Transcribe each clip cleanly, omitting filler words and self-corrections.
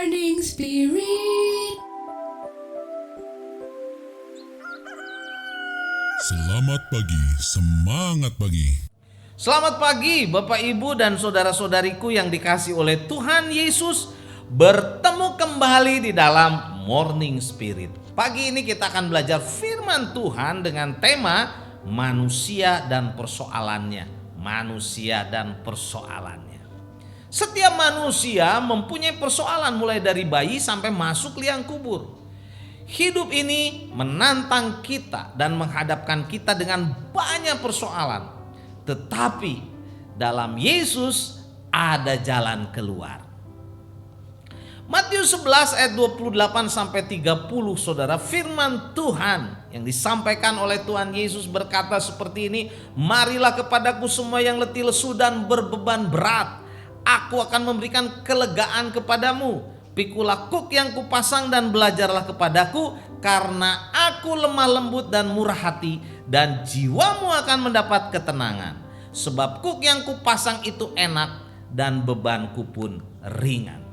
Morning Spirit. Selamat pagi, semangat pagi. Selamat pagi Bapak Ibu dan saudara-saudariku yang dikasihi oleh Tuhan Yesus. Bertemu kembali di dalam Morning Spirit. Pagi ini kita akan belajar firman Tuhan dengan tema manusia dan persoalannya. Manusia dan persoalannya. Setiap manusia mempunyai persoalan mulai dari bayi sampai masuk liang kubur. Hidup ini menantang kita dan menghadapkan kita dengan banyak persoalan. Tetapi dalam Yesus ada jalan keluar. Matius 11 ayat 28 sampai 30, saudara, firman Tuhan yang disampaikan oleh Tuhan Yesus berkata seperti ini, "Marilah kepadaku semua yang letih lesu dan berbeban berat, aku akan memberikan kelegaan kepadamu. Pikulah kuk yang kupasang dan belajarlah kepadaku, karena aku lemah lembut dan murah hati, dan jiwamu akan mendapat ketenangan. Sebab kuk yang kupasang itu enak dan bebanku pun ringan."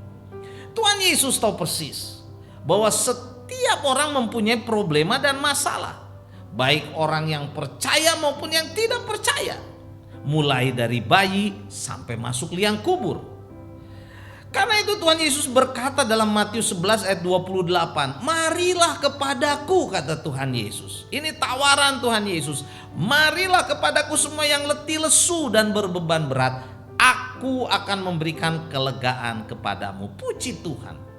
Tuhan Yesus tahu persis bahwa setiap orang mempunyai problema dan masalah, baik orang yang percaya maupun yang tidak percaya, mulai dari bayi sampai masuk liang kubur. Karena itu Tuhan Yesus berkata dalam Matius 11 ayat 28, "Marilah kepadaku," kata Tuhan Yesus. Ini tawaran Tuhan Yesus. "Marilah kepadaku semua yang letih lesu dan berbeban berat, aku akan memberikan kelegaan kepadamu." Puji Tuhan.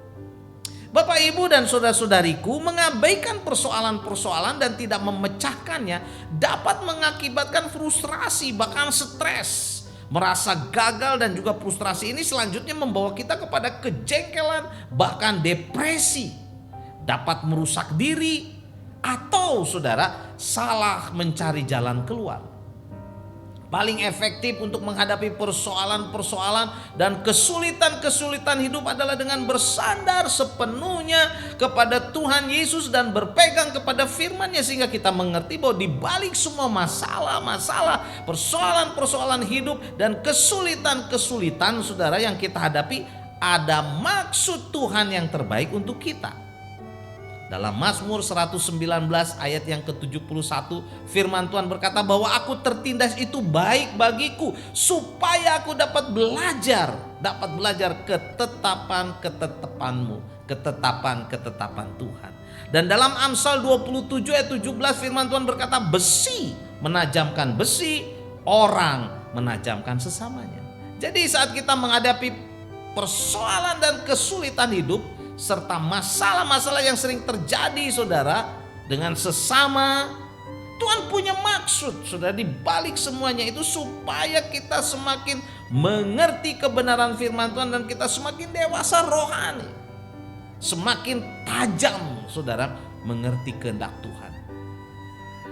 Bapak, Ibu, dan saudara-saudariku, mengabaikan persoalan-persoalan dan tidak memecahkannya dapat mengakibatkan frustrasi, bahkan stres. Merasa gagal dan juga frustrasi ini selanjutnya membawa kita kepada kejengkelan, bahkan depresi. Dapat merusak diri atau, saudara, salah mencari jalan keluar. Paling efektif untuk menghadapi persoalan-persoalan dan kesulitan-kesulitan hidup adalah dengan bersandar sepenuhnya kepada Tuhan Yesus dan berpegang kepada firman-Nya, sehingga kita mengerti bahwa di balik semua masalah-masalah, persoalan-persoalan hidup dan kesulitan-kesulitan, saudara, yang kita hadapi, ada maksud Tuhan yang terbaik untuk kita. Dalam Mazmur 119 ayat yang ke-71, firman Tuhan berkata bahwa aku tertindas itu baik bagiku, supaya aku dapat belajar ketetapan-ketetapanmu, ketetapan-ketetapan Tuhan. Dan dalam Amsal 27 ayat 17, firman Tuhan berkata, besi menajamkan besi, orang menajamkan sesamanya. Jadi saat kita menghadapi persoalan dan kesulitan hidup serta masalah-masalah yang sering terjadi, saudara, dengan sesama, Tuhan punya maksud, saudara, di balik semuanya itu, supaya kita semakin mengerti kebenaran firman Tuhan dan kita semakin dewasa rohani, semakin tajam, saudara, mengerti kehendak Tuhan.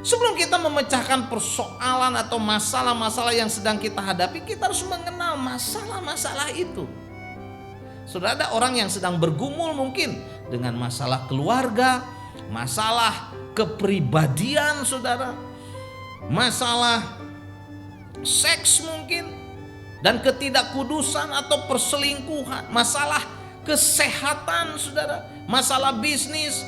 Sebelum kita memecahkan persoalan atau masalah-masalah yang sedang kita hadapi, kita harus mengenal masalah-masalah itu. Saudara, ada orang yang sedang bergumul mungkin dengan masalah keluarga, masalah kepribadian, saudara, masalah seks mungkin, dan ketidakkudusan atau perselingkuhan, masalah kesehatan, saudara, masalah bisnis,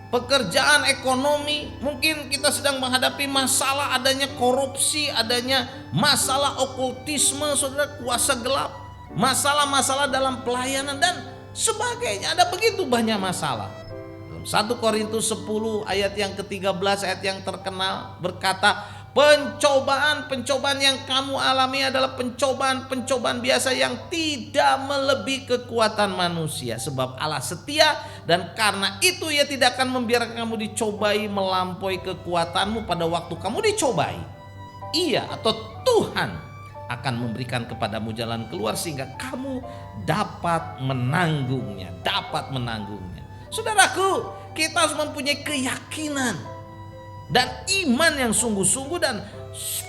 pekerjaan, ekonomi. Mungkin kita sedang menghadapi masalah adanya korupsi, adanya masalah okultisme, saudara, kuasa gelap, masalah-masalah dalam pelayanan dan sebagainya. Ada begitu banyak masalah. Dalam 1 Korintus 10 ayat yang ke-13, ayat yang terkenal, berkata, pencobaan-pencobaan yang kamu alami adalah pencobaan-pencobaan biasa yang tidak melebihi kekuatan manusia. Sebab Allah setia, dan karena itu Ia tidak akan membiarkan kamu dicobai melampaui kekuatanmu. Pada waktu kamu dicobai, Ia atau Tuhan akan memberikan kepadamu jalan keluar, sehingga kamu dapat menanggungnya. Saudaraku, kita harus mempunyai keyakinan dan iman yang sungguh-sungguh dan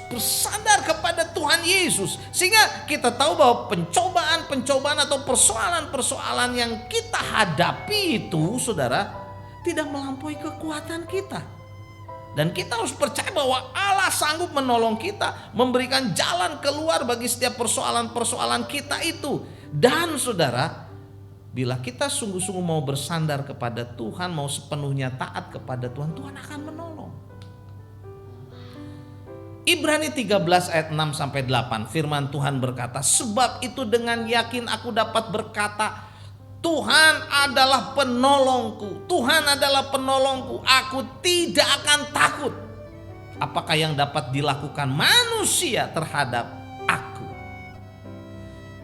bersandar kepada Tuhan Yesus, sehingga kita tahu bahwa pencobaan-pencobaan atau persoalan-persoalan yang kita hadapi itu, saudara, tidak melampaui kekuatan kita. Dan kita harus percaya bahwa Allah sanggup menolong kita, memberikan jalan keluar bagi setiap persoalan-persoalan kita itu. Dan saudara, bila kita sungguh-sungguh mau bersandar kepada Tuhan, mau sepenuhnya taat kepada Tuhan, Tuhan akan menolong. Ibrani 13 ayat 6 sampai 8, firman Tuhan berkata, sebab itu dengan yakin aku dapat berkata, Tuhan adalah penolongku, Tuhan adalah penolongku, aku tidak akan takut. Apakah yang dapat dilakukan manusia terhadap aku?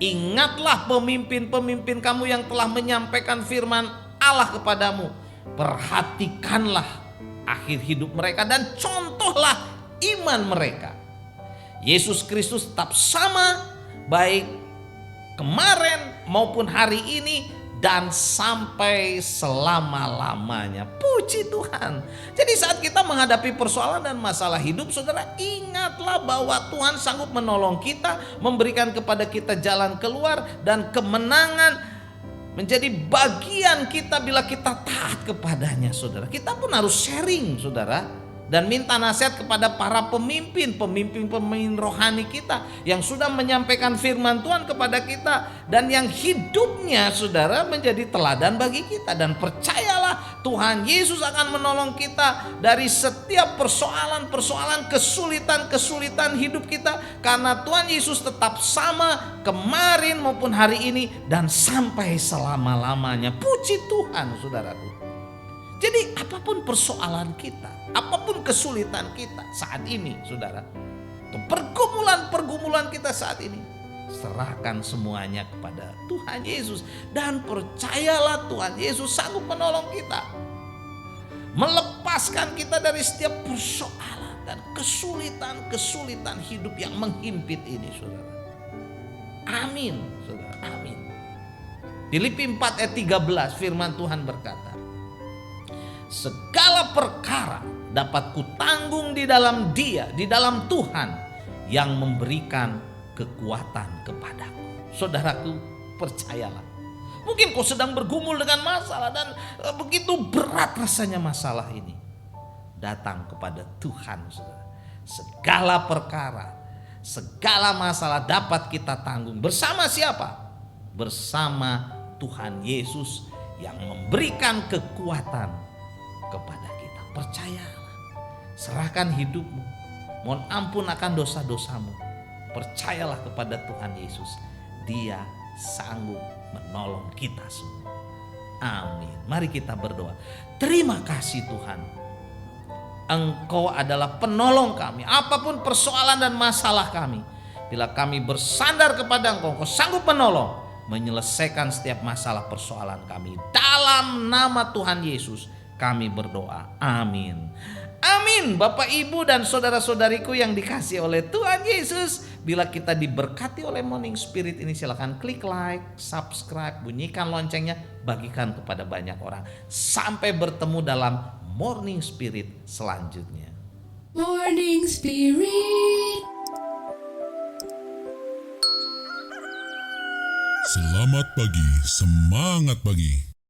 Ingatlah pemimpin-pemimpin kamu yang telah menyampaikan firman Allah kepadamu. Perhatikanlah akhir hidup mereka dan contohlah iman mereka. Yesus Kristus tetap sama, baik kemarin maupun hari ini dan sampai selama-lamanya. Puji Tuhan. Jadi saat kita menghadapi persoalan dan masalah hidup, saudara, ingatlah bahwa Tuhan sanggup menolong kita, memberikan kepada kita jalan keluar dan kemenangan menjadi bagian kita bila kita taat kepadanya, saudara. Kita pun harus sharing, saudara, dan minta nasihat kepada para pemimpin rohani kita yang sudah menyampaikan firman Tuhan kepada kita dan yang hidupnya, saudara, menjadi teladan bagi kita. Dan percayalah, Tuhan Yesus akan menolong kita dari setiap persoalan-persoalan, kesulitan-kesulitan hidup kita, karena Tuhan Yesus tetap sama kemarin maupun hari ini dan sampai selama-lamanya. Puji Tuhan, saudaraku. Jadi apapun persoalan kita, apapun kesulitan kita saat ini, saudara, pergumulan kita saat ini, serahkan semuanya kepada Tuhan Yesus. Dan percayalah, Tuhan Yesus sanggup menolong kita, melepaskan kita dari setiap persoalan dan kesulitan hidup yang menghimpit ini, saudara. Amin, saudara, amin. Filipi 4 ayat 13, firman Tuhan berkata, segala perkara dapat kutanggung di dalam Dia, di dalam Tuhan yang memberikan kekuatan kepadaku. Saudaraku, percayalah. Mungkin kau sedang bergumul dengan masalah dan begitu berat rasanya masalah ini. Datang kepada Tuhan, saudara. Segala perkara, segala masalah dapat kita tanggung. Bersama siapa? Bersama Tuhan Yesus yang memberikan kekuatan kepada kita. Percayalah, serahkan hidupmu, mohon ampun akan dosa-dosamu. Percayalah kepada Tuhan Yesus, Dia sanggup menolong kita semua. Amin. Mari kita berdoa. Terima kasih Tuhan, Engkau adalah penolong kami. Apapun persoalan dan masalah kami, bila kami bersandar kepada Engkau, Engkau sanggup menolong, menyelesaikan setiap masalah persoalan kami. Dalam nama Tuhan Yesus kami berdoa. Amin. Amin. Bapak, Ibu, dan saudara-saudariku yang dikasihi oleh Tuhan Yesus, bila kita diberkati oleh Morning Spirit ini, silakan klik like, subscribe, bunyikan loncengnya, bagikan kepada banyak orang. Sampai bertemu dalam Morning Spirit selanjutnya. Morning Spirit. Selamat pagi, semangat pagi.